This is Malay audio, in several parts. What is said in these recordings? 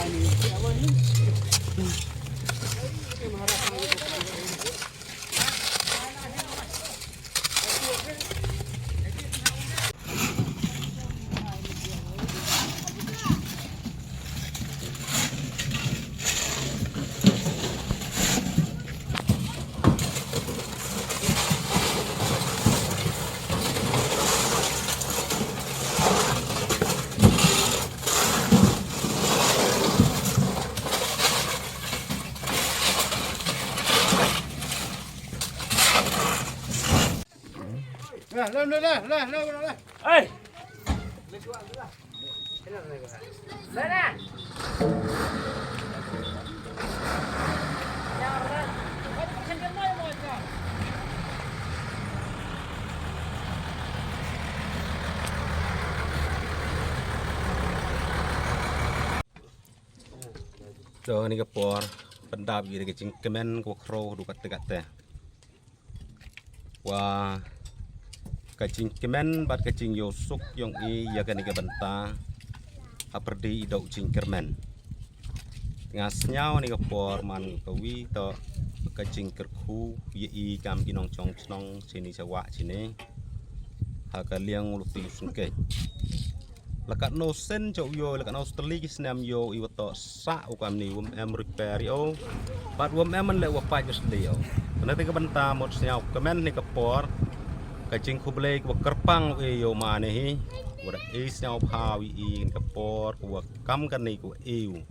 Lên. Ê. Lên nè. So ini kepor pendap gitu kecing kemen ko kro du kate wah kecing kemen bat kecing yosuk yang i ya kan iga benta aperdi idau cing kermen ngasnyau ni kepor man kawi to kecing kerku ye i kam kinong chong chnong sini sawa sini hakaliang uluti sungke lakat no sen cok yo lakat no steli kisnam yo iwato sa ukam ni em repair yo bat em man le wa pa just yo nanti ke benta mot snyau kemen ni kepor kacing kublei ke kerpang yo mane hi wada is nyau pawi in kepor ku kam kan ni ku eu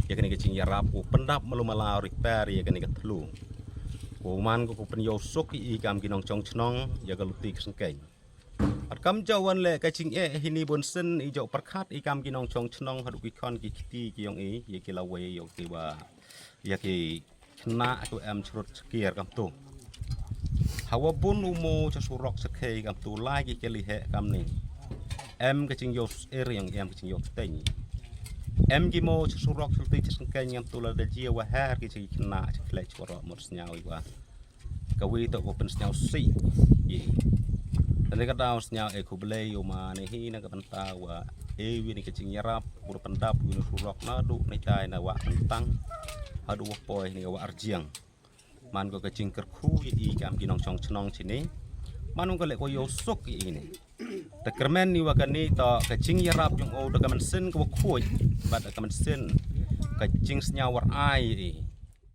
ya kan kacing yarap ku pendap melumala repair ya kan ni ketlu ku man ku pen yo sok i kam kinong chong chnong ya galuti sengkeng at kam jawan le kacing hini bonsen i jok perkat i kam kinong chong chnong hadu ki kon ki kiti ki yong e ye ki lawe yo ki wa ya ki kena tu em chrut skier kam tu hawa bun umo cho surok sekhe kam tu lai ki keli he kam ni em kacing yo yang em kacing yo teng em ki mo cho surok sulti sengkeng kam tu la de jia wa har ki kena klech woro mot snyau i wa kawi to open snyau si ye dan dekat daun senyal kublei yo mane hi na kapenta wa wi ni kecing yarap ur pendap wi surok nadu ni tai na wa tentang adu wa poi ni wa arjiang man ko kecing kerku i kam kinong chong chnong sini manung ko le ko yo sok i ni ta kermen ni wa kan ni to kecing yarap yung o da kamen sen ko kuoj bat kamen sen kecing senyal war ai